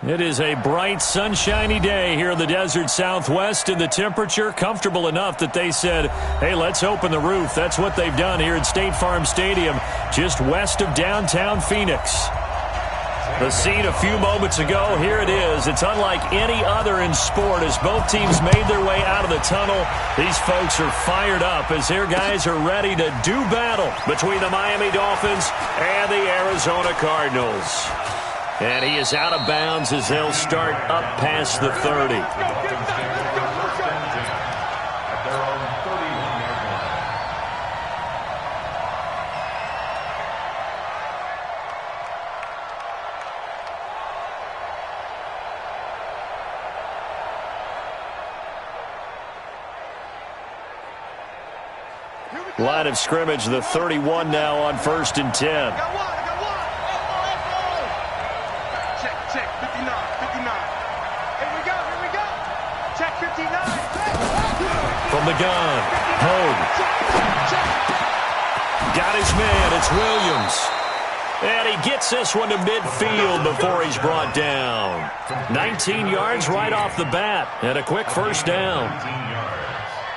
It is a bright, sunshiny day here in the desert Southwest, and the temperature comfortable enough that they said, hey, let's open the roof. That's what they've done here at State Farm Stadium, just west of downtown Phoenix. The scene a few moments ago, here it is. It's unlike any other in sport as both teams made their way out of the tunnel. These folks are fired up as their guys are ready to do battle between the Miami Dolphins and the Arizona Cardinals. And he is out of bounds as they'll start up past the 30. Line of scrimmage, the 31 now on 1st and 10. Check, 59. Here we go. Check 59. From the gun, Hogue. Got his man, it's Williams. And he gets this one to midfield before he's brought down. 19 yards right off the bat, and a quick first down.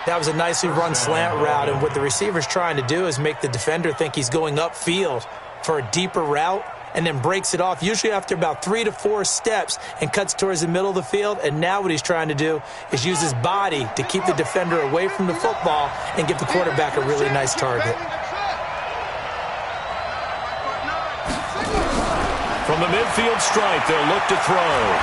That was a nicely run slant route, and what the receiver's trying to do is make the defender think he's going upfield for a deeper route, and then breaks it off, usually after about 3 to 4 steps, and cuts towards the middle of the field. And now what he's trying to do is use his body to keep the defender away from the football and give the quarterback a really nice target. From the midfield stripe, they'll look to throw.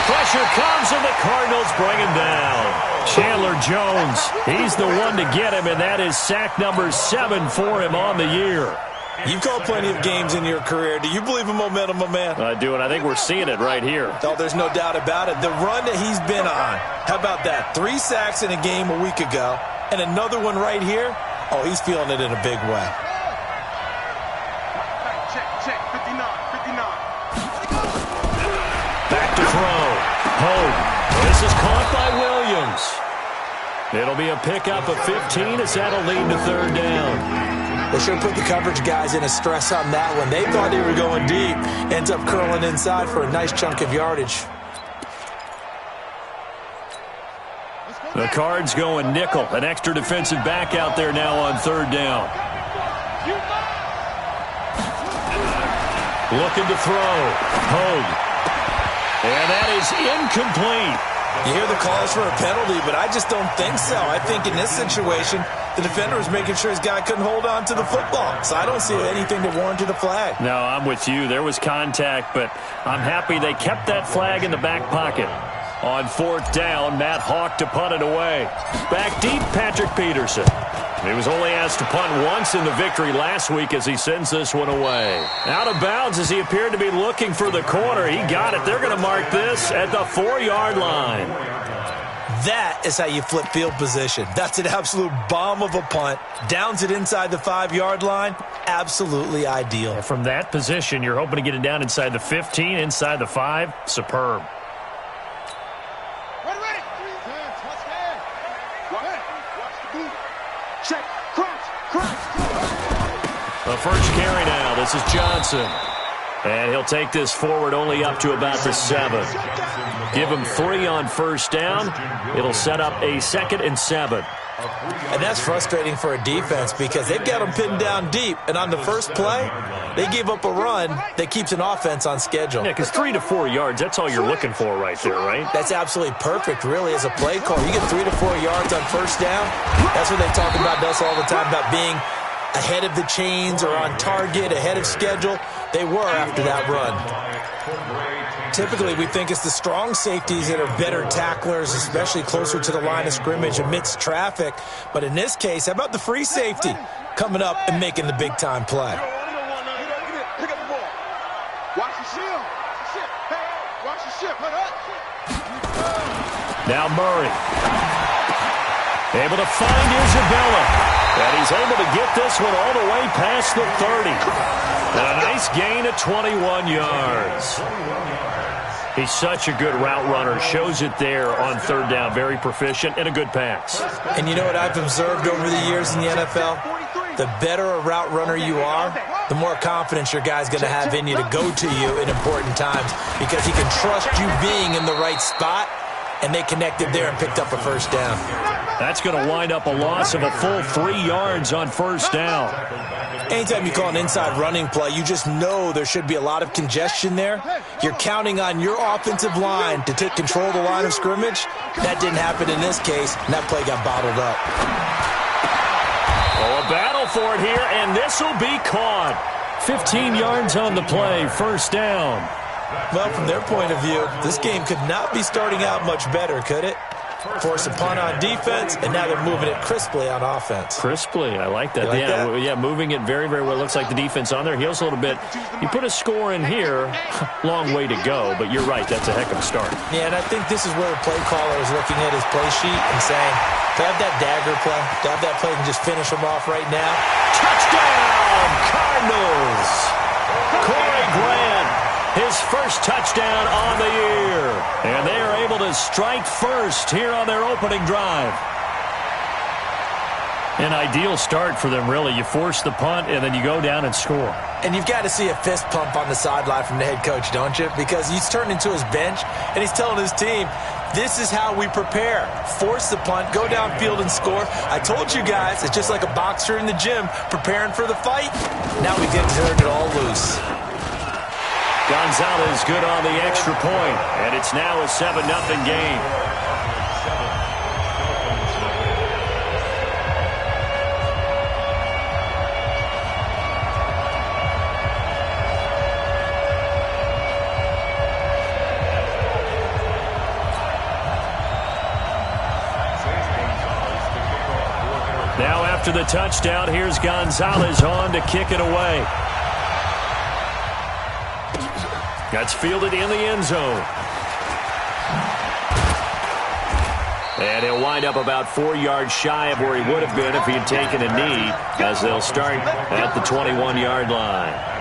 Pressure comes, and the Cardinals bring him down. Chandler Jones, he's the one to get him, and that is sack number 7 for him on the year. You've called plenty of games in your career. Do you believe in momentum, my man? I do, and I think we're seeing it right here. Oh, there's no doubt about it. The run that he's been on, how about that? 3 sacks in a game a week ago, and another one right here. Oh, he's feeling it in a big way. Check, 59. Back to throw. Hogue. This is caught by Williams. It'll be a pickup of 15 as that'll lead to 3rd down. They should have put the coverage guys in a stress on that one. They thought they were going deep. Ends up curling inside for a nice chunk of yardage. The Cards going nickel. An extra defensive back out there now on 3rd down. Looking to throw. Hogue. And that is incomplete. You hear the calls for a penalty, but I just don't think so. I think in this situation, the defender was making sure his guy couldn't hold on to the football. So I don't see anything that warranted a flag. No, I'm with you. There was contact, but I'm happy they kept that flag in the back pocket. On 4th down, Matt Hawk to punt it away. Back deep, Patrick Peterson. He was only asked to punt once in the victory last week as he sends this one away. Out of bounds as he appeared to be looking for the corner. He got it. They're going to mark this at the 4-yard line. That is how you flip field position. That's an absolute bomb of a punt. Downs it inside the 5-yard line. Absolutely ideal. From that position, you're hoping to get it down inside the 15, inside the 5. Superb. Check, crunch. The first carry now. This is Johnson. And he'll take this forward only up to about the 7. Give him 3 on 1st down. It'll set up a 2nd and 7. And that's frustrating for a defense because they've got them pinned down deep. And on the first play, they give up a run that keeps an offense on schedule. Yeah, because 3 to 4 yards, that's all you're looking for right there, right? That's absolutely perfect, really, as a play call. You get 3 to 4 yards on 1st down. That's what they talk about us all the time, about being ahead of the chains or on target, ahead of schedule. They were after that run. Typically, we think it's the strong safeties that are better tacklers, especially closer to the line of scrimmage amidst traffic. But in this case, how about the free safety coming up and making the big-time play? Pick up the ball. Watch the ship. Watch the ship. Now Murray. Able to find Isabella. And he's able to get this one all the way past the 30. And a nice gain of 21 yards. He's such a good route runner. Shows it there on 3rd down. Very proficient and a good pass. And you know what I've observed over the years in the NFL? The better a route runner you are, the more confidence your guy's going to have in you to go to you in important times because he can trust you being in the right spot, and they connected there and picked up a first down. That's going to wind up a loss of a full 3 yards on first down. Anytime you call an inside running play, you just know there should be a lot of congestion there. You're counting on your offensive line to take control of the line of scrimmage. That didn't happen in this case, and that play got bottled up. Oh, a battle for it here, and this will be caught. 15 yards on the play, first down. Well, from their point of view, this game could not be starting out much better, could it? Force a punt on defense, and now they're moving it crisply on offense. Crisply, I like that. Like that? Yeah, moving it very, very well. Looks like the defense on their heels a little bit. You put a score in here, long way to go, but you're right, that's a heck of a start. Yeah, and I think this is where the play caller is looking at his play sheet and saying, to have that dagger play, to have that play and just finish him off right now. Touchdown, Cardinals! Corey Grant, his first touchdown on the year. And they are able to strike first here on their opening drive. An ideal start for them, really. You force the punt, and then you go down and score. And you've got to see a fist pump on the sideline from the head coach, don't you? Because he's turned into his bench, and he's telling his team, this is how we prepare. Force the punt, go downfield and score. I told you guys, it's just like a boxer in the gym preparing for the fight. Now we get to turn it all loose. Gonzalez good on the extra point, and it's now a 7-0 game. Now after the touchdown, here's Gonzalez on to kick it away. That's fielded in the end zone. And he'll wind up about 4 yards shy of where he would have been if he had taken a knee, as they'll start at the 21-yard line.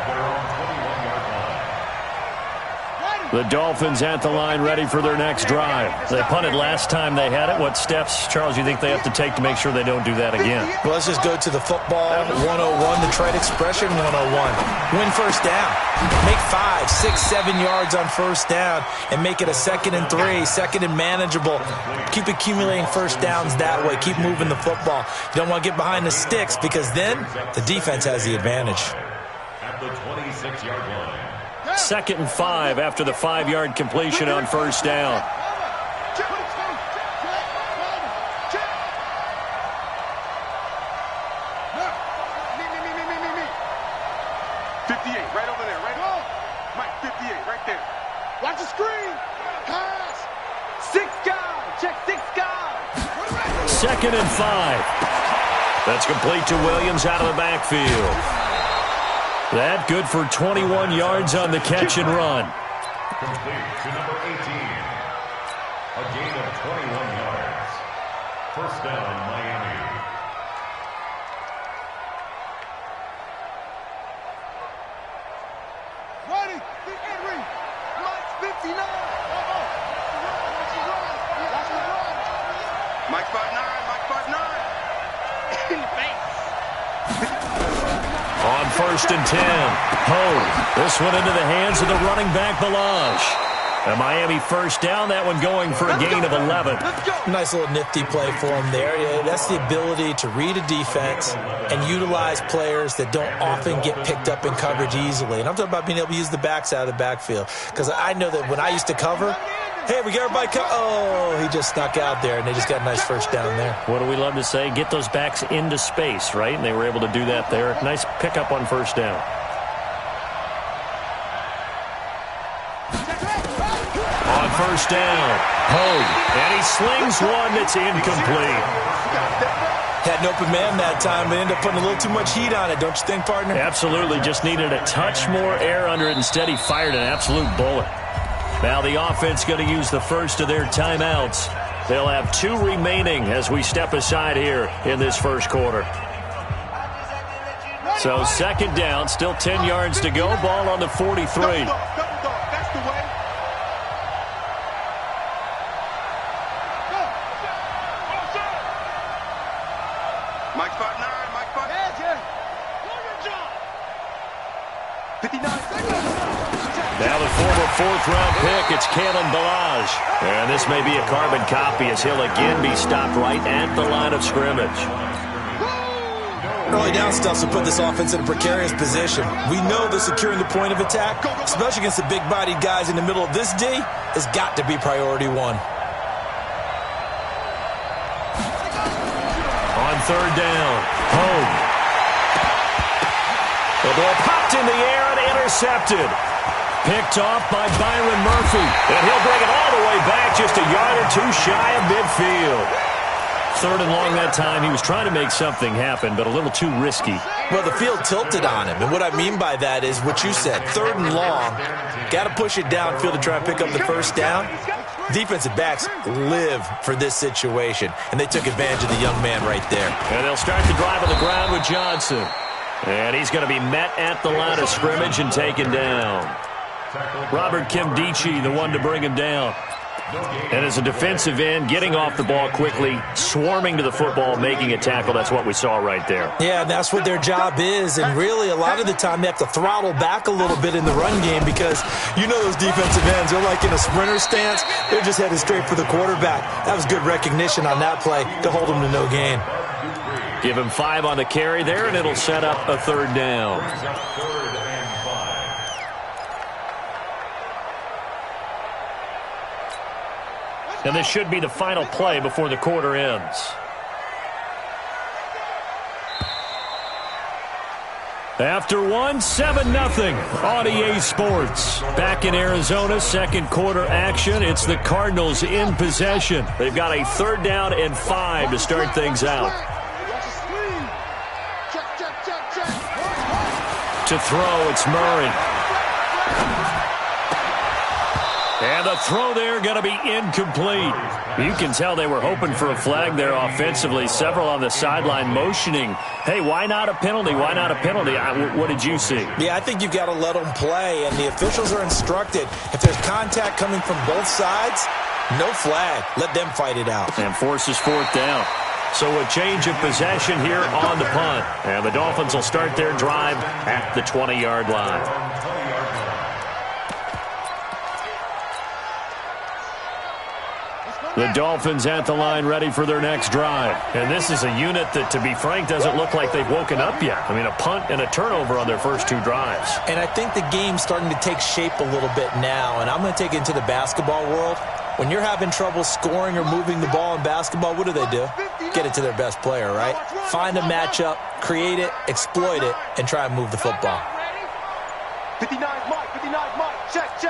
The Dolphins at the line ready for their next drive. They punted last time they had it. What steps, Charles, you think they have to take to make sure they don't do that again? Well, let's just go to the football 101, the trade expression 101. Win first down. Make 5, 6, 7 yards on first down and make it a 2nd and 3, 2nd and manageable. Keep accumulating first downs that way. Keep moving the football. You don't want to get behind the sticks because then the defense has the advantage. At the 26-yard line. 2nd and 5 after the 5-yard completion on first down. Right over there, right on. Mike, 58, right there. Watch the screen. Pass. 6 guys. Check 6 guys. 2nd and 5. That's complete to Williams out of the backfield. That good for 21 yards on the catch and run. Complete to number 18. A gain of 21 yards. First down, Miami. Ready. The entry. Mike, 59. Mike 5'9", Mike 5'9". In the face. On 1st and 10, Ho. This one into the hands of the running back, Balaj. A Miami first down, that one going for a gain of 11. Nice little nifty play for him there. Yeah, that's the ability to read a defense and utilize players that don't often get picked up in coverage easily. And I'm talking about being able to use the backs out of the backfield. Because I know that when I used to cover, hey, we got everybody oh, he just snuck out there, and they just got a nice first down there. What do we love to say? Get those backs into space, right? And they were able to do that there. Nice pickup on first down. On first down, Hogue, and he slings one that's incomplete. Had an open man that time, but ended up putting a little too much heat on it, don't you think, partner? Absolutely, just needed a touch more air under it. Instead, he fired an absolute bullet. Now the offense going to use the first of their timeouts. They'll have 2 remaining as we step aside here in this first quarter. So 2nd down, still 10 yards to go. Ball on the 43. Double dog, that's the way. Mike 5'9", Mike 5'9". Now the former fourth-round pick, it's Kalen Ballage. And this may be a carbon copy as he'll again be stopped right at the line of scrimmage. Early down stuffs will put this offense in a precarious position. We know that securing the point of attack, especially against the big-bodied guys in the middle of this D, has got to be priority one. On third down, home. The ball popped in the air and intercepted. Picked off by Byron Murphy. And he'll bring it all the way back, just a yard or two shy of midfield. Third and long that time. He was trying to make something happen, but a little too risky. Well, the field tilted on him. And what I mean by that is what you said. Third and long. Got to push it downfield to try and pick up the first down. Defensive backs live for this situation. And they took advantage of the young man right there. And they'll start the drive on the ground with Johnson. And he's going to be met at the line of scrimmage and taken down. Robert Kimdichie, the one to bring him down. And as a defensive end, getting off the ball quickly, swarming to the football, making a tackle, that's what we saw right there. Yeah, that's what their job is. And really, a lot of the time, they have to throttle back a little bit in the run game because you know those defensive ends, they're like in a sprinter stance. They're just headed straight for the quarterback. That was good recognition on that play to hold them to no gain. Give him 5 on the carry there, and it'll set up a third down. And this should be the final play before the quarter ends. After one, 7-0 on EA Sports. Back in Arizona, second quarter action. It's the Cardinals in possession. They've got a third down and 5 to start things out. To throw, it's Murray. And the throw there going to be incomplete. You can tell they were hoping for a flag there offensively. Several on the sideline motioning, hey, why not a penalty? Why not a penalty? What did you see? Yeah, I think you've got to let them play, and the officials are instructed. If there's contact coming from both sides, no flag. Let them fight it out. And forces fourth down. So a change of possession here on the punt. And the Dolphins will start their drive at the 20-yard line. The Dolphins at the line ready for their next drive. And this is a unit that, to be frank, doesn't look like they've woken up yet. I mean, a punt and a turnover on their first 2 drives. And I think the game's starting to take shape a little bit now. And I'm going to take it into the basketball world. When you're having trouble scoring or moving the ball in basketball, what do? Get it to their best player, right? Find a matchup, create it, exploit it, and try and move the football. 59 Mike, check.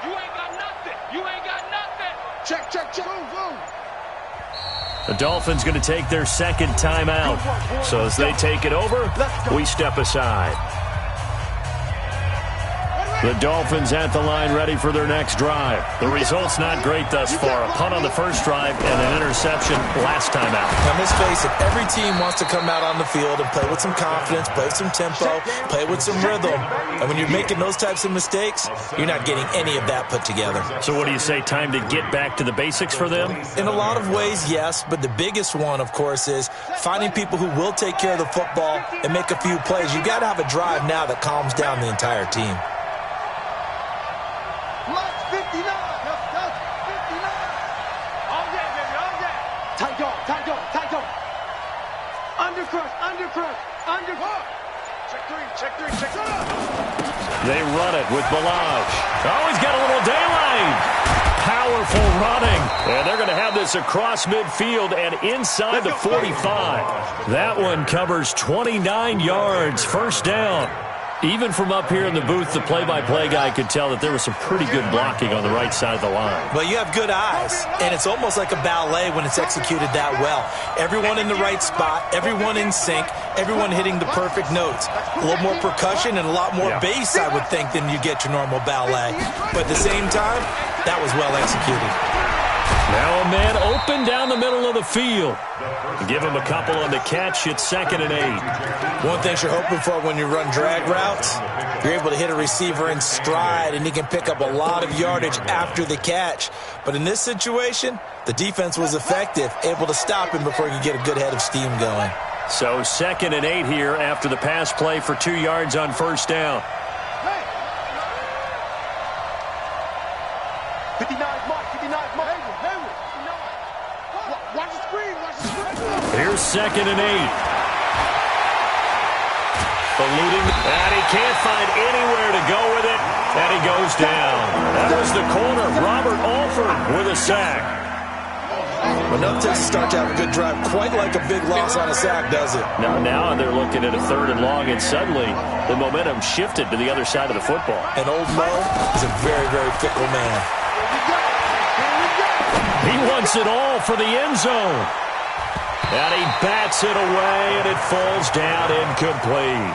You ain't got nothing. Check. Boom. The Dolphins going to take their second timeout. So as they take it over, we step aside. The Dolphins at the line ready for their next drive. The result's not great thus far. A punt on the first drive and an interception last time out. Now, let's face it, every team wants to come out on the field and play with some confidence, play with some tempo, play with some rhythm. And when you're making those types of mistakes, you're not getting any of that put together. So what do you say, time to get back to the basics for them? In a lot of ways, yes, but the biggest one, of course, is finding people who will take care of the football and make a few plays. You've got to have a drive now that calms down the entire team. 59. All day, baby, all day. Tight dog. Undercrush. Check three. They run it with Ballage. Oh, he's got a little daylight. Powerful running. And they're going to have this across midfield and inside the 45. That one covers 29 yards. First down. Even from up here in the booth, the play-by-play guy could tell that there was some pretty good blocking on the right side of the line. Well, you have good eyes, and it's almost like a ballet when it's executed that well. Everyone in the right spot, everyone in sync, everyone hitting the perfect notes. A little more percussion and a lot more bass, I would think, than you get your normal ballet. But at the same time, that was well executed. Now a man open down the middle of the field. Give him a couple on the catch. It's 2nd and 8. One thing you're hoping for when you run drag routes, you're able to hit a receiver in stride, and he can pick up a lot of yardage after the catch. But in this situation, the defense was effective, able to stop him before he could get a good head of steam going. So 2nd and 8 here after the pass play for 2 yards on first down. 59 Mike, 59 Mike. Watch the screen, watch the screen. Here's 2nd and 8. Eluding, and he can't find anywhere to go with it, and he goes down. That was the corner, Robert Alford, with a sack. But nothing takes a start to have a good drive, quite like a big loss on a sack, does it? Now they're looking at a 3rd and long, and suddenly the momentum shifted to the other side of the football. And old Mo is a very, very fickle man. He wants it all for the end zone. And he bats it away, and it falls down incomplete.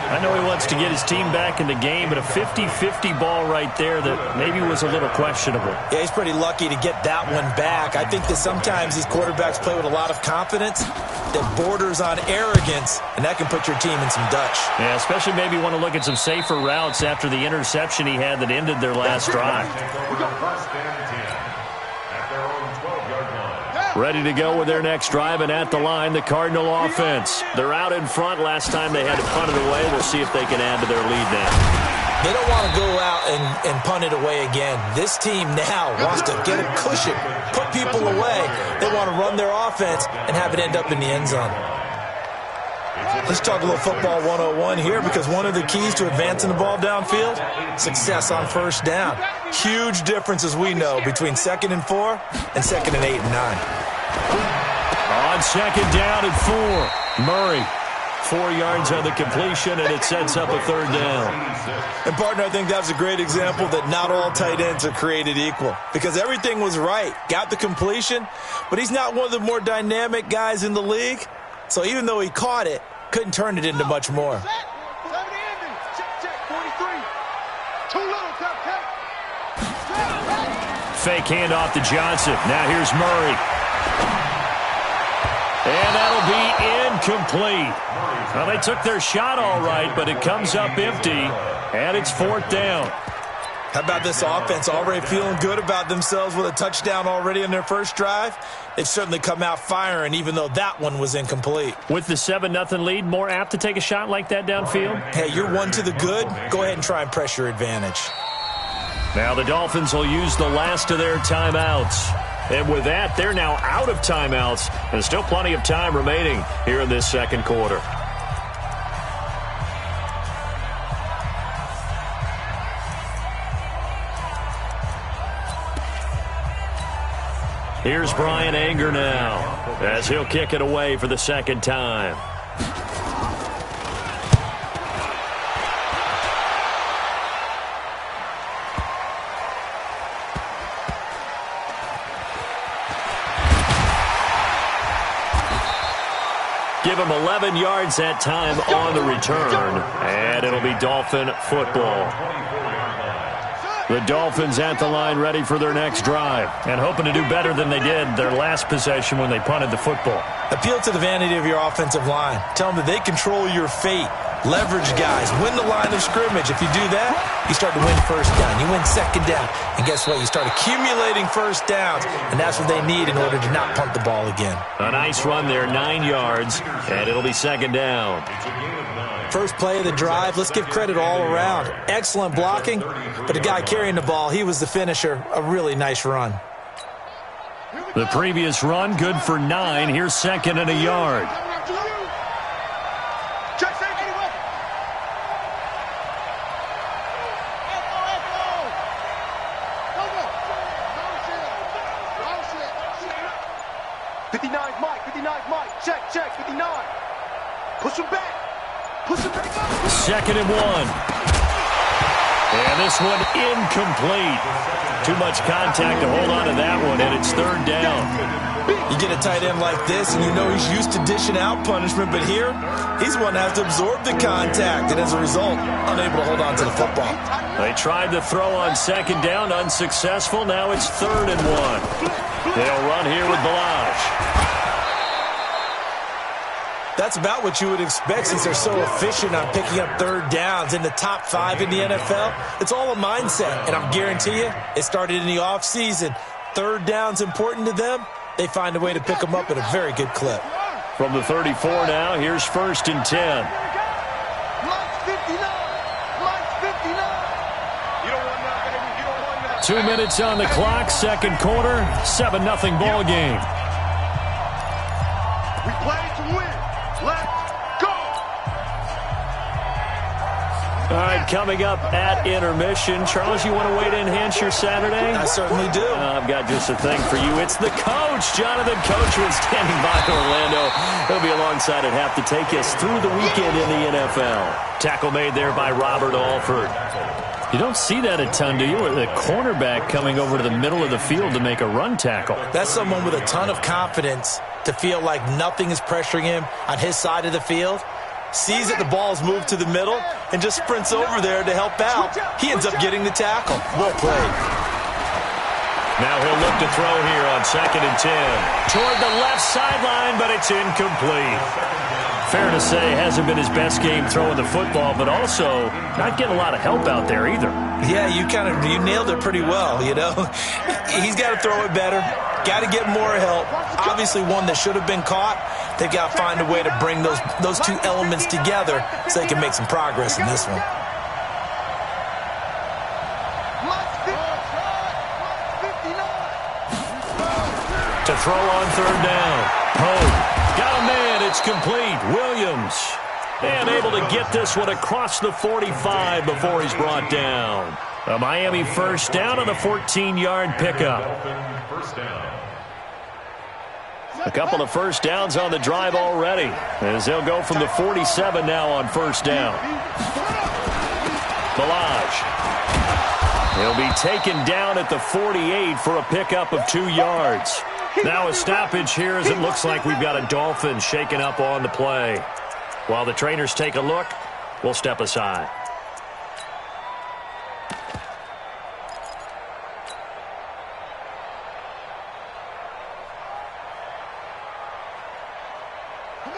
I know he wants to get his team back in the game, but a 50-50 ball right there that maybe was a little questionable. Yeah, he's pretty lucky to get that one back. I think that sometimes these quarterbacks play with a lot of confidence that borders on arrogance, and that can put your team in some Dutch. Yeah, especially maybe want to look at some safer routes after the interception he had that ended their last drive. Ready to go with their next drive, and at the line, the Cardinal offense. They're out in front. Last time they had to punt it away. We'll see if they can add to their lead now. They don't want to go out and punt it away again. This team now wants to get a cushion, put people away. They want to run their offense and have it end up in the end zone. Let's talk a little football 101 here, because one of the keys to advancing the ball downfield, success on first down. Huge difference, as we know, between 2nd and 4 and 2nd and 8 and 9. On 2nd down and 4, Murray. 4 yards on the completion, and it sets up a 3rd down. And, partner, I think that was a great example that not all tight ends are created equal, because everything was right. Got the completion, but he's not one of the more dynamic guys in the league. So even though he caught it, couldn't turn it into much more. Fake handoff to Johnson. Now here's Murray. And that'll be incomplete. Well, they took their shot all right, but it comes up empty, and it's 4th down. How about this offense already feeling good about themselves with a touchdown already in their first drive? They've certainly come out firing, even though that one was incomplete. With the 7-0 lead, more apt to take a shot like that downfield? Hey, you're one to the good. Go ahead and try and press your advantage. Now the Dolphins will use the last of their timeouts. And with that, they're now out of timeouts, and still plenty of time remaining here in this second quarter. Here's Brian Anger now, as he'll kick it away for the 2nd time. Give him 11 yards that time on the return, and it'll be Dolphin football. The Dolphins at the line ready for their next drive and hoping to do better than they did their last possession when they punted the football. Appeal to the vanity of your offensive line. Tell them that they control your fate. Leverage guys. Win the line of scrimmage. If you do that, you start to win first down. You win 2nd down. And guess what? You start accumulating first downs, and that's what they need in order to not punt the ball again. A nice run there, 9 yards, and it'll be 2nd down. First play of the drive, let's give credit all around. Excellent blocking, but the guy carrying the ball, he was the finisher. A really nice run. The previous run, good for 9. Here's 2nd and a yard. Check, 59. Push him back. Push him back up. 2nd and 1. And this one incomplete. Too much contact to hold on to that one, and it's 3rd down. You get a tight end like this, and you know he's used to dishing out punishment, but here, he's one that has to absorb the contact, and as a result, unable to hold on to the football. They tried to throw on 2nd down, unsuccessful. Now it's 3rd and 1. They'll run here with Balaj. That's about what you would expect since they're so efficient on picking up 3rd downs in the top 5 in the NFL. It's all a mindset, and I'll guarantee you it started in the offseason. 3rd down's important to them. They find a way to pick them up at a very good clip. From the 34 now, here's 1st and 10. Mike's 59. Mike's 59. You don't want nothing. You don't want nothing. 2 minutes on the clock, second quarter, 7-0 ball game. We play to win. Let's go. All right, coming up at intermission. Charles, you want a way to enhance your Saturday? I certainly do. I've got just a thing for you. It's the coach, Jonathan Coachman, standing by Orlando. He'll be alongside at half to take us through the weekend in the NFL. Tackle made there by Robert Alford. You don't see that a ton, do you? The cornerback coming over to the middle of the field to make a run tackle. That's someone with a ton of confidence to feel like nothing is pressuring him on his side of the field. Sees that the ball's moved to the middle and just sprints over there to help out. He ends up getting the tackle. Well played. Now he'll look to throw here on 2nd and 10. Toward the left sideline, but it's incomplete. Fair to say, hasn't been his best game throwing the football, but also not getting a lot of help out there either. Yeah, you nailed it pretty well, you know. He's got to throw it better. Got to get more help. Obviously one that should have been caught. They've got to find a way to bring those two elements together so they can make some progress in this one. To throw on 3rd down. Poe got a man. It's complete. Williams. And able to get this one across the 45 before he's brought down. A Miami 1st down on a 14-yard pickup. A couple of 1st downs on the drive already, as they'll go from the 47 now on 1st down. Balaj. He'll be taken down at the 48 for a pickup of 2 yards. Now a stoppage here as it looks like we've got a Dolphin shaken up on the play. While the trainers take a look, we'll step aside.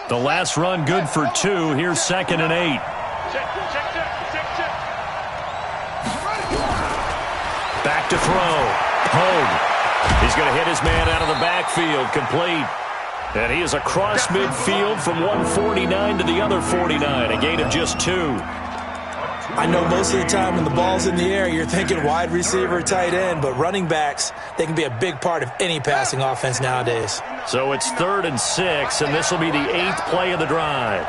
The last run good for 2. Here's 2nd and 8. Back to throw. Hogue. He's going to hit his man out of the backfield. Complete. And he is across midfield from 149 to the other 49. A gain of just 2. I know most of the time when the ball's in the air, you're thinking wide receiver, tight end, but running backs, they can be a big part of any passing offense nowadays. So it's 3rd and 6, and this will be the 8th play of the drive.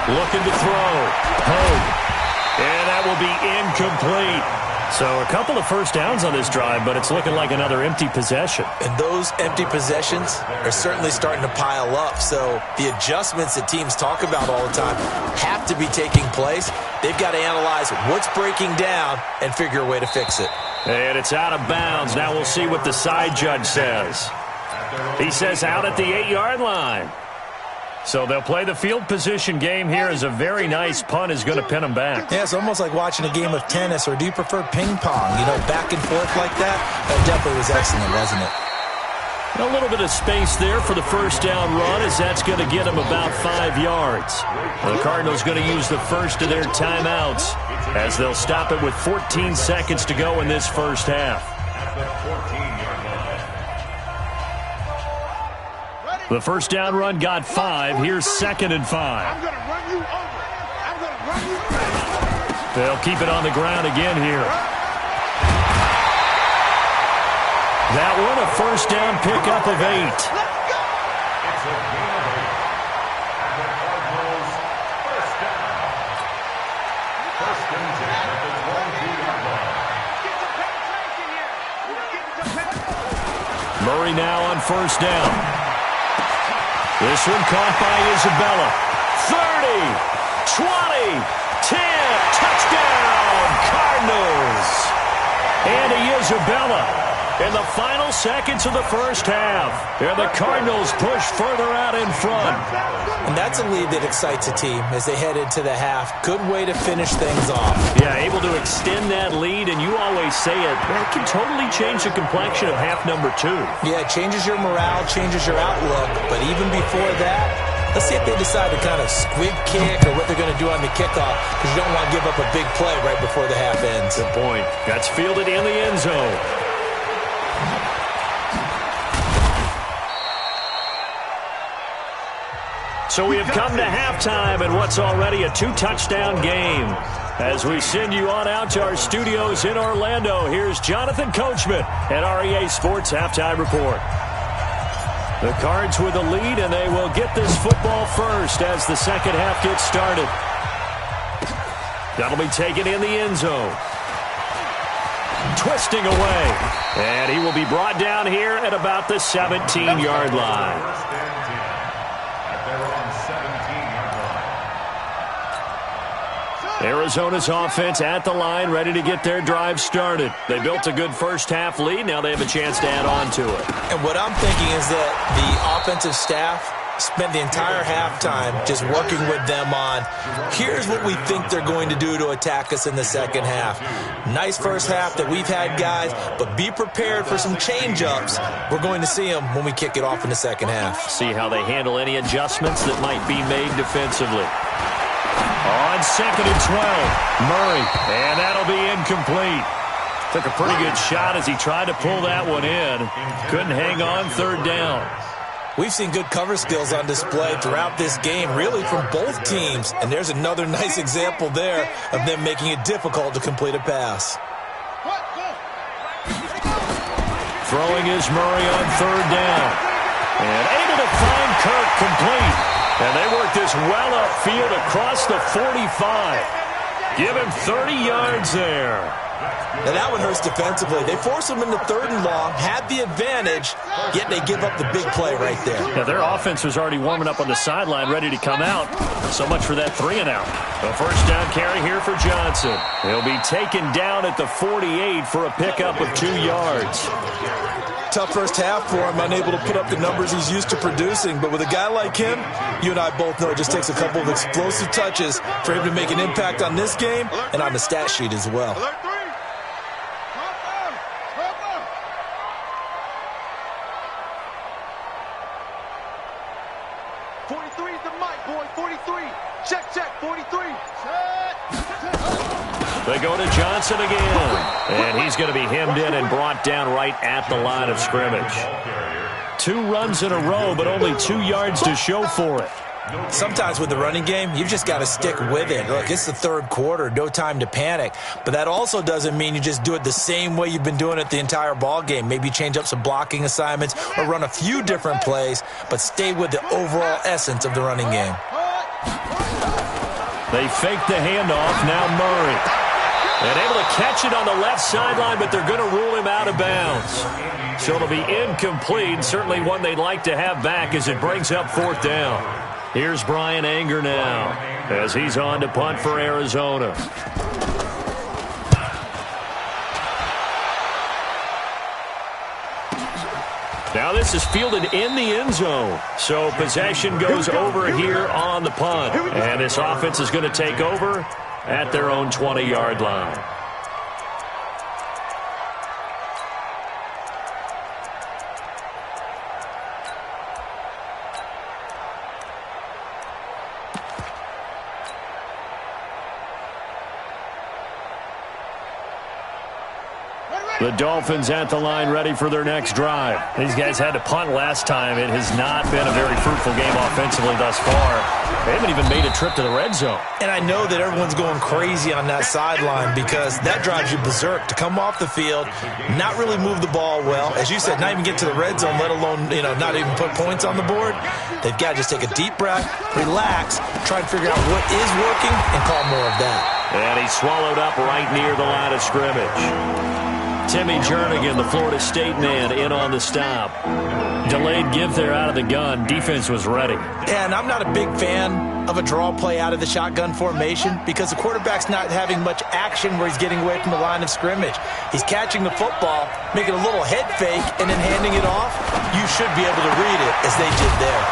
Looking to throw. Hogue. And that will be incomplete. So a couple of 1st downs on this drive, but it's looking like another empty possession. And those empty possessions are certainly starting to pile up. So the adjustments that teams talk about all the time have to be taking place. They've got to analyze what's breaking down and figure a way to fix it. And it's out of bounds. Now we'll see what the side judge says. He says out at the 8-yard line. So they'll play the field position game here as a very nice punt is going to pin them back. Yeah, it's almost like watching a game of tennis, or do you prefer ping pong? You know, back and forth like that? That definitely was excellent, wasn't it? A little bit of space there for the 1st down run, as that's going to get them about 5 yards. The Cardinals going to use the first of their timeouts as they'll stop it with 14 seconds to go in this 1st half. The 1st down run got 5. Here's 2nd and 5. I'm going to run you over. I'm going to run you over. They'll keep it on the ground again here. That one, a 1st down pickup of 8. Let's go. It's a gain of 8. And the Cardinals 1st down. 1st and 10 at the 22-yard line. Get some penetration here. Get some penetration. Murray now on 1st down. This one caught by Isabella. 30, 20, 10, touchdown, Cardinals. And Isabella in the final seconds of the 1st half. And the Cardinals push further out in front. And that's a lead that excites a team as they head into the half. Good way to finish things off. Yeah, able to extend that lead, and you always say it, that can totally change the complexion of half number 2. Yeah, it changes your morale, changes your outlook. But even before that, let's see if they decide to kind of squib kick or what they're going to do on the kickoff, because you don't want to give up a big play right before the half ends. Good point. That's fielded in the end zone. So we have come to halftime in what's already a 2-touchdown game. As we send you on out to our studios in Orlando, here's Jonathan Coachman at REA Sports Halftime Report. The Cards with the lead, and they will get this football first as the second half gets started. That'll be taken in the end zone. Twisting away. And he will be brought down here at about the 17-yard line. Arizona's offense at the line, ready to get their drive started. They built a good first-half lead. Now they have a chance to add on to it. And what I'm thinking is that the offensive staff spent the entire halftime just working with them on, here's what we think they're going to do to attack us in the second half. Nice first half that we've had, guys, but be prepared for some change-ups. We're going to see them when we kick it off in the second half. See how they handle any adjustments that might be made defensively. On 2nd and 12, Murray, and that'll be incomplete. Took a pretty good shot as he tried to pull that one in. Couldn't hang on 3rd down. We've seen good cover skills on display throughout this game, really from both teams. And there's another nice example there of them making it difficult to complete a pass. Throwing is Murray on 3rd down. And able to find Kirk complete. And they work this well upfield across the 45. Give him 30 yards there. Now that one hurts defensively. They force them into 3rd and long, had the advantage, yet they give up the big play right there. Yeah, their offense was already warming up on the sideline, ready to come out. So much for that 3-and-out. A first down carry here for Johnson. He'll be taken down at the 48 for a pickup of 2 yards. Tough first half for him, unable to put up the numbers he's used to producing. But with a guy like him, you and I both know it just takes a couple of explosive touches for him to make an impact on this game and on the stat sheet as well. Alert 3. 43 is the mic, boy. 43. Check, 43. They go to Johnson again. And he's going to be hemmed in and brought down right at the line of scrimmage. 2 runs in a row, but only 2 yards to show for it. Sometimes with the running game, you've just got to stick with it. Look, it's the 3rd quarter, no time to panic. But that also doesn't mean you just do it the same way you've been doing it the entire ball game. Maybe change up some blocking assignments or run a few different plays, but stay with the overall essence of the running game. They fake the handoff, now Murray. And able to catch it on the left sideline, but they're going to rule him out of bounds. So it'll be incomplete, certainly one they'd like to have back as it brings up 4th down. Here's Brian Anger now as he's on to punt for Arizona. Now this is fielded in the end zone. So possession goes over here on the punt. And this offense is going to take over at their own 20-yard line. The Dolphins at the line ready for their next drive. These guys had to punt last time. It has not been a very fruitful game offensively thus far. They haven't even made a trip to the red zone. And I know that everyone's going crazy on that sideline because that drives you berserk to come off the field, not really move the ball well. As you said, not even get to the red zone, let alone, not even put points on the board. They've got to just take a deep breath, relax, try and figure out what is working, and call more of that. And he swallowed up right near the line of scrimmage. Timmy Jernigan, the Florida State man, in on the stop. Delayed give there out of the gun. Defense was ready. And I'm not a big fan of a draw play out of the shotgun formation because the quarterback's not having much action where he's getting away from the line of scrimmage. He's catching the football, making a little head fake, and then handing it off. You should be able to read it as they did there.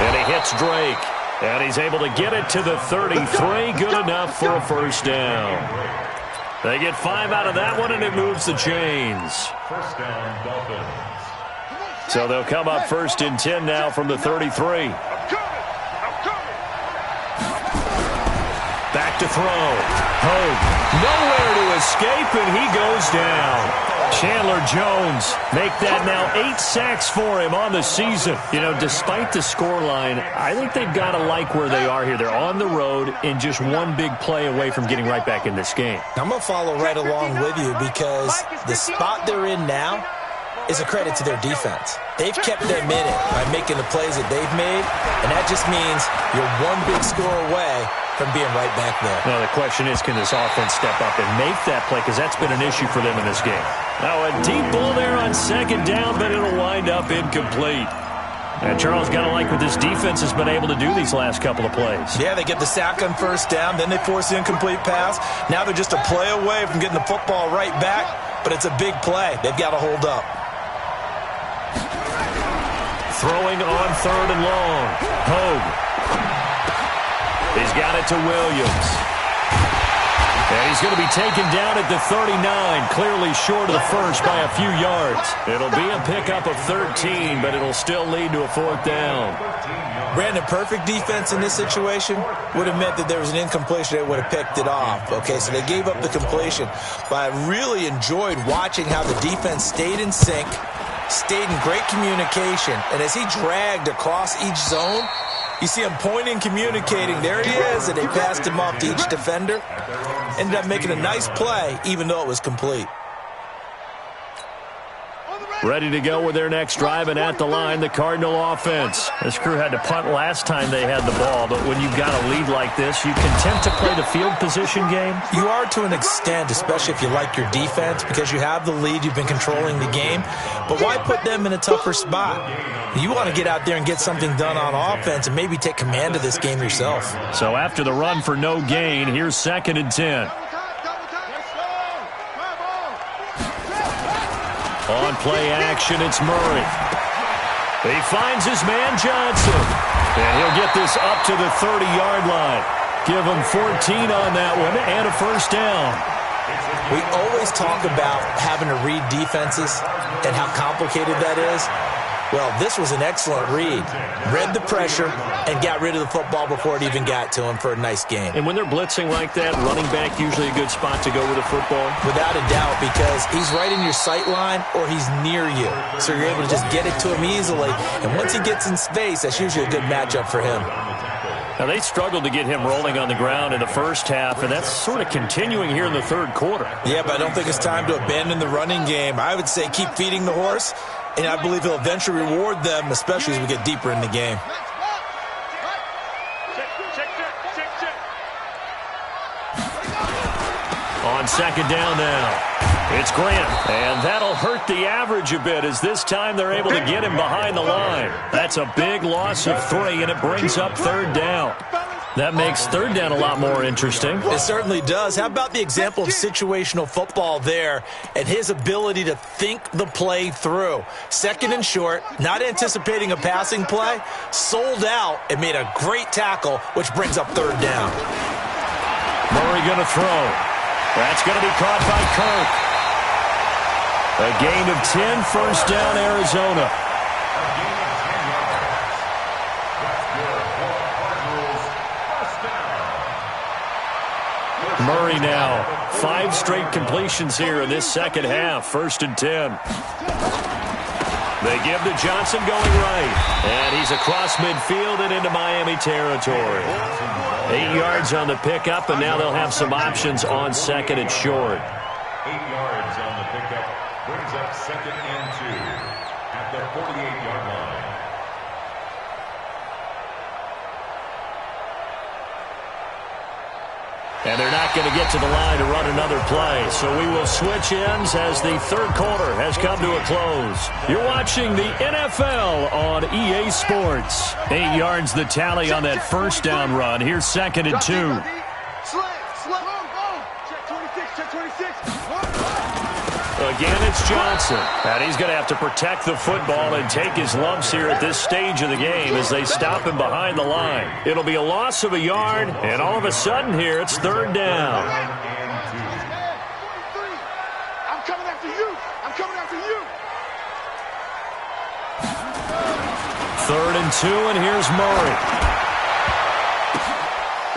And he hits Drake. And he's able to get it to the 33. Good enough for a first down. They get 5 out of that one, and it moves the chains. First down, Dolphins. So they'll come up 1st and 10 now from the 33. Back to throw. Hogue. Nowhere to escape, and he goes down. Chandler Jones make that now 8 sacks for him on the season. You know, despite the scoreline, I think they've got to like where they are here. They're on the road and just one big play away from getting right back in this game. I'm going to follow right along with you because the spot they're in now is a credit to their defense. They've kept them in it by making the plays that they've made, and that just means you're one big score away from being right back there. Now, the question is, can this offense step up and make that play? Because that's been an issue for them in this game. Now, a deep ball there on second down, but it'll wind up incomplete. And Charles, got to like what this defense has been able to do these last couple of plays. Yeah, they get the sack on first down, then they force the incomplete pass. Now they're just a play away from getting the football right back, but it's a big play. They've got to hold up. Throwing on third and long. Hogue. He's got it to Williams. And he's going to be taken down at the 39, clearly short of the first by a few yards. It'll be a pickup of 13, but it'll still lead to a fourth down. Brandon, perfect defense in this situation would have meant that there was an incompletion. They would have picked it off. Okay, so they gave up the completion. But I really enjoyed watching how the defense stayed in sync, stayed in great communication, and as he dragged across each zone, you see him pointing, communicating. There he is, and they passed him off to each defender. Ended up making a nice play, even though it was complete. Ready to go with their next drive, and at the line, the Cardinal offense. This crew had to punt last time they had the ball, but when you've got a lead like this, you content to play the field position game? You are to an extent, especially if you like your defense, because you have the lead, you've been controlling the game. But why put them in a tougher spot? You want to get out there and get something done on offense and maybe take command of this game yourself. So after the run for no gain, here's 2nd and 10. On play action, it's Murray. He finds his man Johnson. And he'll get this up to the 30-yard line. Give him 14 on that one and a first down. We always talk about having to read defenses and how complicated that is. Well, this was an excellent read. Read the pressure and got rid of the football before it even got to him for a nice game. And when they're blitzing like that, running back usually a good spot to go with the football? Without a doubt, because he's right in your sight line or he's near you. So you're able to just get it to him easily. And once he gets in space, that's usually a good matchup for him. Now, they struggled to get him rolling on the ground in the first half, and that's sort of continuing here in the third quarter. Yeah, but I don't think it's time to abandon the running game. I would say keep feeding the horse, and I believe he'll eventually reward them, especially as we get deeper in the game. On second down now, it's Grant, and that'll hurt the average a bit as this time they're able to get him behind the line. That's a big loss of 3, and it brings up third down. That makes third down a lot more interesting. It certainly does. How about the example of situational football there and his ability to think the play through? 2nd and short, not anticipating a passing play, sold out and made a great tackle, which brings up third down. Murray going to throw. That's going to be caught by Kirk. A gain of 10, first down, Arizona. Murray now, 5 straight completions here in this second half, 1st and 10. They give to Johnson going right, and he's across midfield and into Miami territory. 8 yards on the pickup, and now they'll have some options on 2nd and short. 8 yards on the pickup, brings up 2nd and 2 at the 48-yard line. And they're not going to get to the line to run another play. So we will switch ends as the third quarter has come to a close. You're watching the NFL on EA Sports. 8 yards the tally on that first down run. Here's 2nd and 2. Check 26. Again, it's Johnson. And he's going to have to protect the football and take his lumps here at this stage of the game as they stop him behind the line. It'll be a loss of a yard, and all of a sudden here, it's third down. I'm coming after you. I'm coming after you. 3rd and 2, and here's Murray.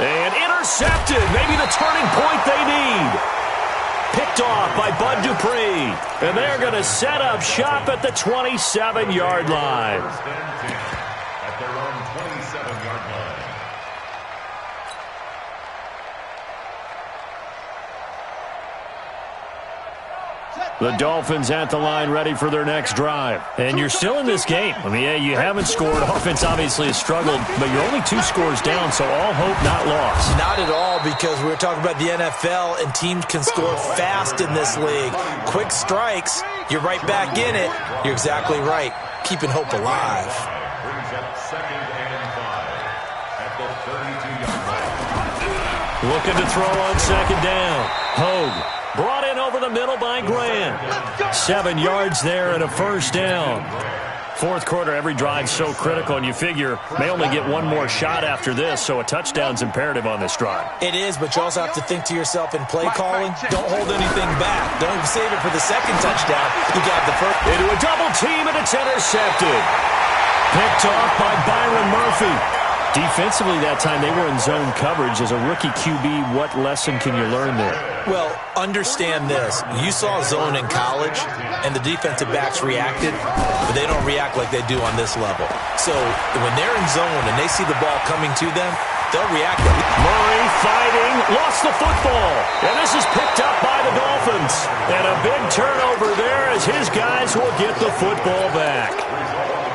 And intercepted. Maybe the turning point they need. Picked off by Bud Dupree. And they're going to set up shop at the 27-yard line. At their own 27-yard line. The Dolphins at the line ready for their next drive. And you're still in this game. I mean, yeah, you haven't scored. Offense obviously has struggled, but you're only 2 scores down, so all hope not lost. Not at all, because we're talking about the NFL, and teams can score fast in this league. Quick strikes, you're right back in it. You're exactly right. Keeping hope alive. Brings up 2nd and 5 at the 32-yard line. Looking to throw on 2nd down. Hogue brought in over the middle by Grant. 7 yards there and a first down. Fourth quarter, every drive's so critical, and you figure may only get one more shot after this, so a touchdown's imperative on this drive. It is, but you also have to think to yourself in play calling, don't hold anything back. Don't save it for the second touchdown. You got the first. Into a double team, and it's intercepted. Picked off by Byron Murphy. Defensively that time, they were in zone coverage. As a rookie QB, what lesson can you learn there? Well, understand this. You saw zone in college, and the defensive backs reacted, but they don't react like they do on this level. So when they're in zone and they see the ball coming to them, they'll react. Murray fighting, lost the football. And this is picked up by the Dolphins. And a big turnover there as his guys will get the football back.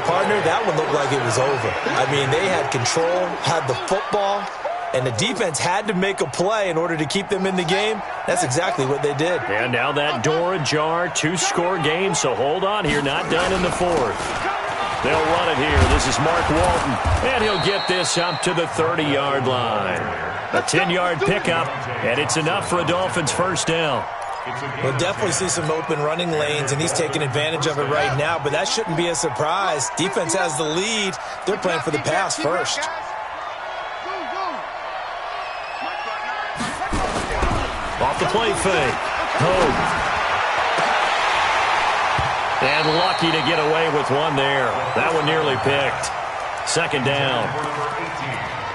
Partner, that one looked like it was over. I mean, they had control, had the football, and the defense had to make a play in order to keep them in the game. That's exactly what they did. And now that door ajar, 2-score game, so hold on here, not done in the fourth. They'll run it here. This is Mark Walton, and he'll get this up to the 30-yard line. A 10-yard pickup, and it's enough for a Dolphins first down. We'll definitely see some open running lanes, and he's taking advantage of it right now, but that shouldn't be a surprise. Defense has the lead. They're playing for the pass first. Off the play fake. Hogue. And lucky to get away with one there. That one nearly picked. 2nd down.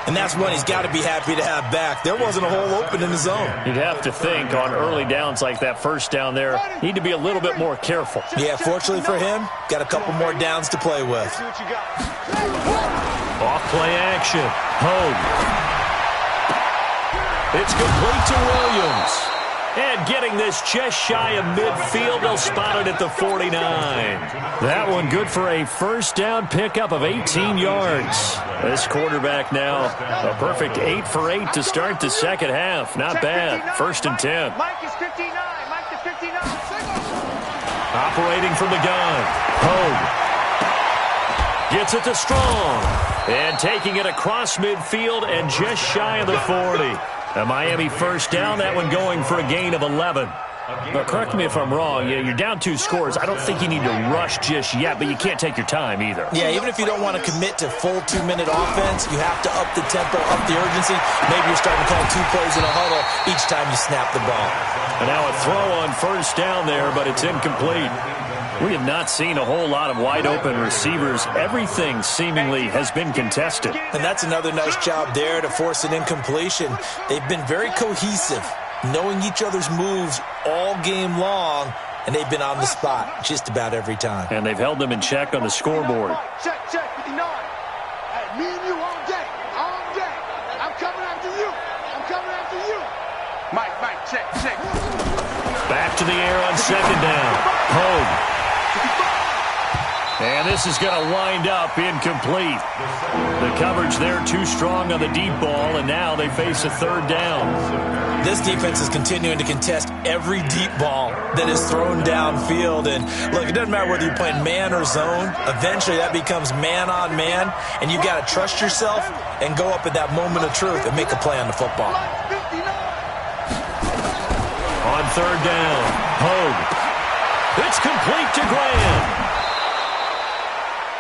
And that's one he's got to be happy to have back. There wasn't a hole open in the zone. You'd have to think on early downs like that first down there, need to be a little bit more careful. Yeah, fortunately for him, got a couple more downs to play with. Off play action. Hogue. It's complete to Williams. And getting this just shy of midfield, they'll spot it at the 49. That one good for a first down pickup of 18 yards. This quarterback now, a perfect 8 for 8 to start the second half. Not bad. 1st and 10. Mike is 59. Mike is 59. Operating from the gun. Hogue. Gets it to Strong. And taking it across midfield and just shy of the 40. A Miami first down, that one going for a gain of 11. But correct me if I'm wrong, you're down 2 scores. I don't think you need to rush just yet, but you can't take your time either. Yeah, even if you don't want to commit to full 2-minute offense, you have to up the tempo, up the urgency. Maybe you're starting to call 2 plays in a huddle each time you snap the ball. And now a throw on first down there, but it's incomplete. We have not seen a whole lot of wide-open receivers. Everything seemingly has been contested. And that's another nice job there to force an incompletion. They've been very cohesive, knowing each other's moves all game long, and they've been on the spot just about every time. And they've held them in check on the scoreboard. Check, 59. Hey, me and you all day. All day. I'm coming after you. I'm coming after you. Mike, check. Back to the air on 2nd down. Hogue. And this is going to wind up incomplete. The coverage there too strong on the deep ball, and now they face a 3rd down. This defense is continuing to contest every deep ball that is thrown downfield. And look, it doesn't matter whether you're playing man or zone. Eventually that becomes man on man, and you've got to trust yourself and go up at that moment of truth and make a play on the football. On 3rd down, Hogue. It's complete to Graham.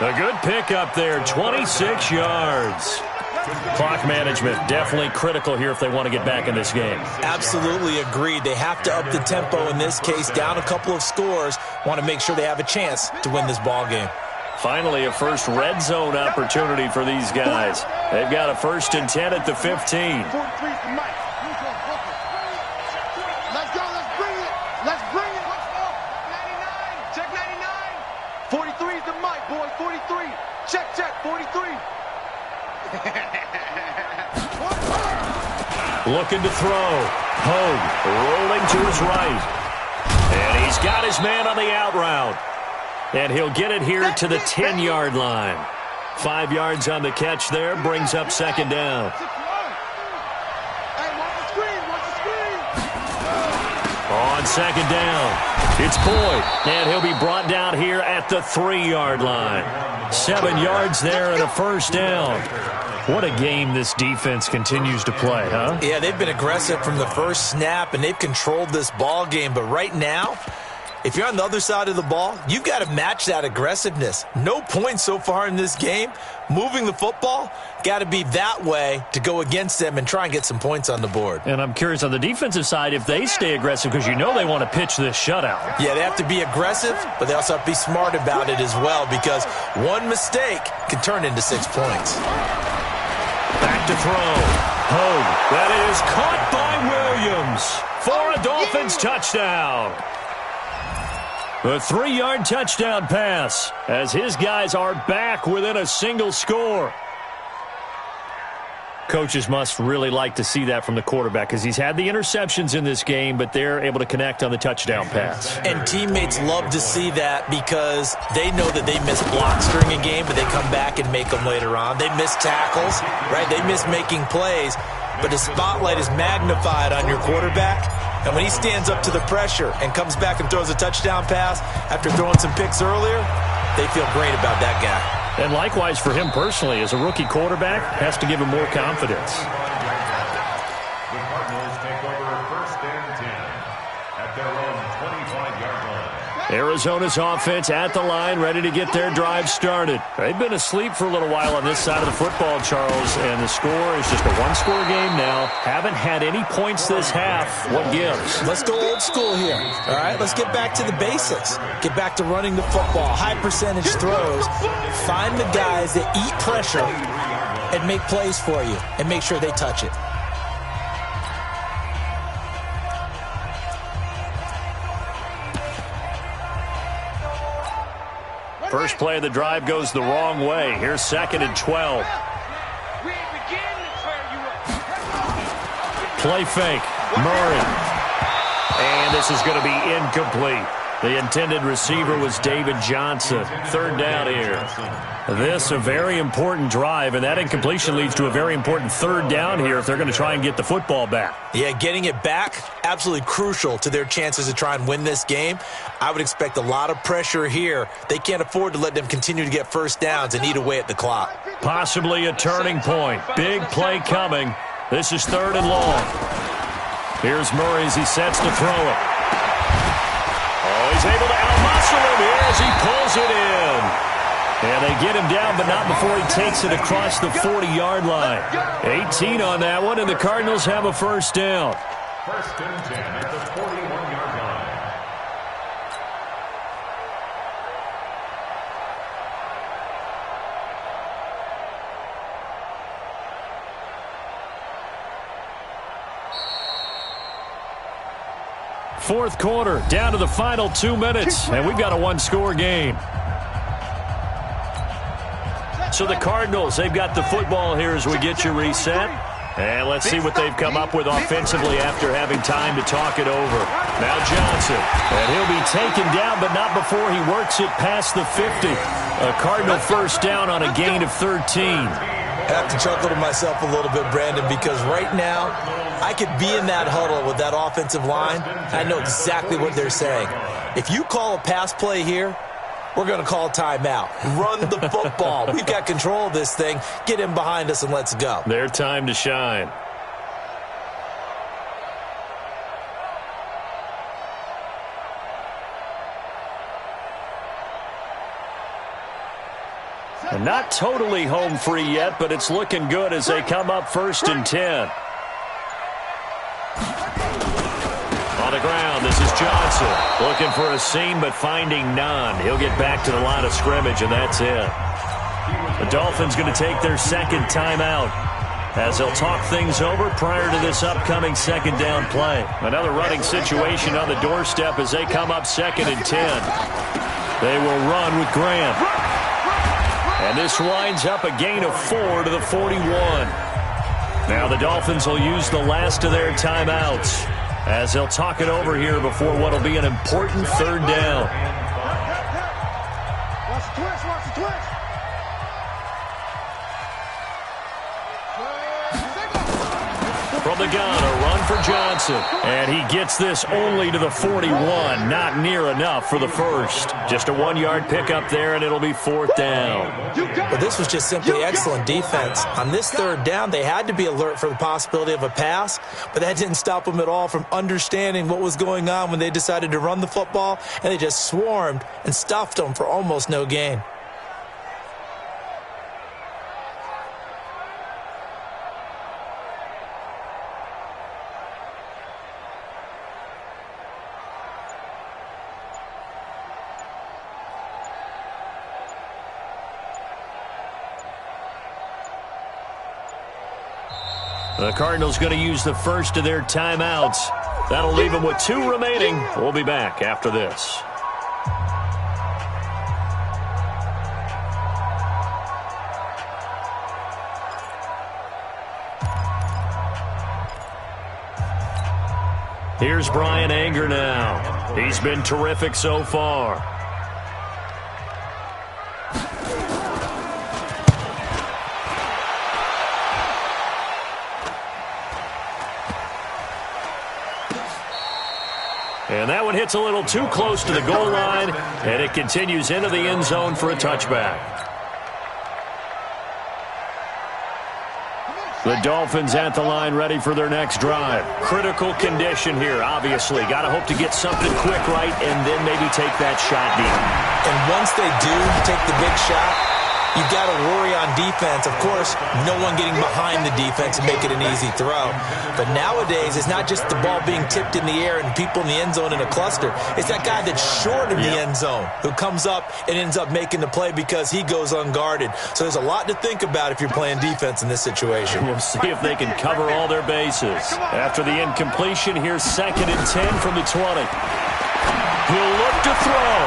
A good pickup there, 26 yards. Clock management definitely critical here if they want to get back in this game. Absolutely agreed. They have to up the tempo in this case, down a couple of scores. Want to make sure they have a chance to win this ball game. Finally, a first red zone opportunity for these guys. They've got a 1st and 10 at the 15. 43's the mic. Let's go. Let's bring it. Let's bring it. 99. Check 99. 43's the mic, boys. 43. Check. 43. Looking to throw. Hogue rolling to his right. And he's got his man on the out route. And he'll get it here to the 10-yard line. 5 yards on the catch there, brings up 2nd down. On 2nd down, it's Boyd, and he'll be brought down here at the 3-yard line. 7 yards there and a 1st down. What a game this defense continues to play, huh? Yeah, they've been aggressive from the first snap, and they've controlled this ball game. But right now, if you're on the other side of the ball, you've got to match that aggressiveness. No points so far in this game. Moving the football, got to be that way to go against them and try and get some points on the board. And I'm curious on the defensive side if they stay aggressive, because you know they want to pitch this shutout. Yeah, they have to be aggressive, but they also have to be smart about it as well, because one mistake can turn into 6 points. Back to throw. Hogue. That is caught by Williams for a Dolphins touchdown. The 3-yard touchdown pass as his guys are back within a single score. Coaches must really like to see that from the quarterback, because he's had the interceptions in this game, but they're able to connect on the touchdown pass. And teammates love to see that, because they know that they miss blocks during a game, but they come back and make them later on. They miss tackles, right? They miss making plays, but the spotlight is magnified on your quarterback. And when he stands up to the pressure and comes back and throws a touchdown pass after throwing some picks earlier, they feel great about that guy. And likewise for him personally, as a rookie quarterback, has to give him more confidence. The Cardinals take over 1st and 10 at their own 25-yard line. Arizona's offense at the line, ready to get their drive started. They've been asleep for a little while on this side of the football, Charles, and the score is just a one-score game now. Haven't had any points this half. What gives? Let's go old school here, all right? Let's get back to the basics. Get back to running the football, high-percentage throws. Find the guys that eat pressure and make plays for you, and make sure they touch it. First play of the drive goes the wrong way. Here's 2nd and 12. Play fake. Murray. And this is going to be incomplete. The intended receiver was David Johnson. 3rd down here. This a very important drive, and that incompletion leads to a very important 3rd down here if they're going to try and get the football back. Yeah, getting it back, absolutely crucial to their chances to try and win this game. I would expect a lot of pressure here. They can't afford to let them continue to get 1st downs and eat away at the clock. Possibly a turning point. Big play coming. This is 3rd and long. Here's Murray as he sets to throw it. Oh, he's able to out-muscle him here as he pulls it in. And they get him down, but not before he takes it across the 40-yard line. 18 on that one, and the Cardinals have a 1st down. 1st and 10 at the 41-yard line. Fourth quarter, down to the final 2 minutes, and we've got a one-score game. So the Cardinals, they've got the football here as we get you reset. And let's see what they've come up with offensively after having time to talk it over. Now Johnson, and he'll be taken down, but not before he works it past the 50. A Cardinal 1st down on a gain of 13. I have to chuckle to myself a little bit, Brandon, because right now I could be in that huddle with that offensive line. I know exactly what they're saying. If you call a pass play here, we're going to call timeout. Run the football. We've got control of this thing. Get in behind us and let's go. Their time to shine. And not totally home free yet, but it's looking good as they come up 1st and 10. On a the ground. This is Johnson looking for a seam but finding none. He'll get back to the line of scrimmage, and that's it. The Dolphins going to take their second timeout as they'll talk things over prior to this upcoming second down play. Another running situation on the doorstep as they come up 2nd and 10. They will run with Grant. And this winds up a gain of 4 to the 41. Now the Dolphins will use the last of their timeouts as they'll talk it over here before what will be an important third down. Watch the twist, watch the twist. From the gun, a run for Johnson. And he gets this only to the 41. Not near enough for the first. Just a 1-yard pickup there, and it'll be 4th down. But this was just simply excellent defense. On this third down, they had to be alert for the possibility of a pass, but that didn't stop them at all from understanding what was going on when they decided to run the football, and they just swarmed and stuffed them for almost no gain. The Cardinals going to use the first of their timeouts. That'll leave them with 2 remaining. We'll be back after this. Here's Brian Anger now. He's been terrific so far. And that one hits a little too close to the goal line, and it continues into the end zone for a touchback. The Dolphins at the line ready for their next drive. Critical condition here, obviously. Got to hope to get something quick right and then maybe take that shot deep. And once they do take the big shot, you've got to worry on defense. Of course, no one getting behind the defense and make it an easy throw. But nowadays, it's not just the ball being tipped in the air and people in the end zone in a cluster. It's that guy that's short of the end zone who comes up and ends up making the play because he goes unguarded. So there's a lot to think about if you're playing defense in this situation. We'll see if they can cover all their bases. After the incompletion, here's 2nd and 10 from the 20. He'll look to throw.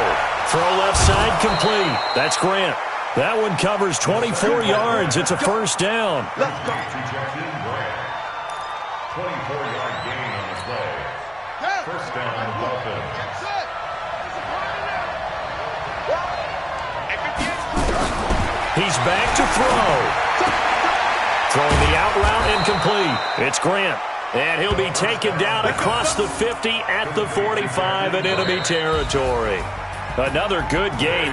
Throw left side complete. That's Grant. That one covers 24 yards. It's a first down. Let's go. 24-yard gain on the play. First down, Dolphins. He's back to throw. Throwing the out route incomplete. It's Grant. And he'll be taken down across the 50 at the 45 in enemy territory. Another good game.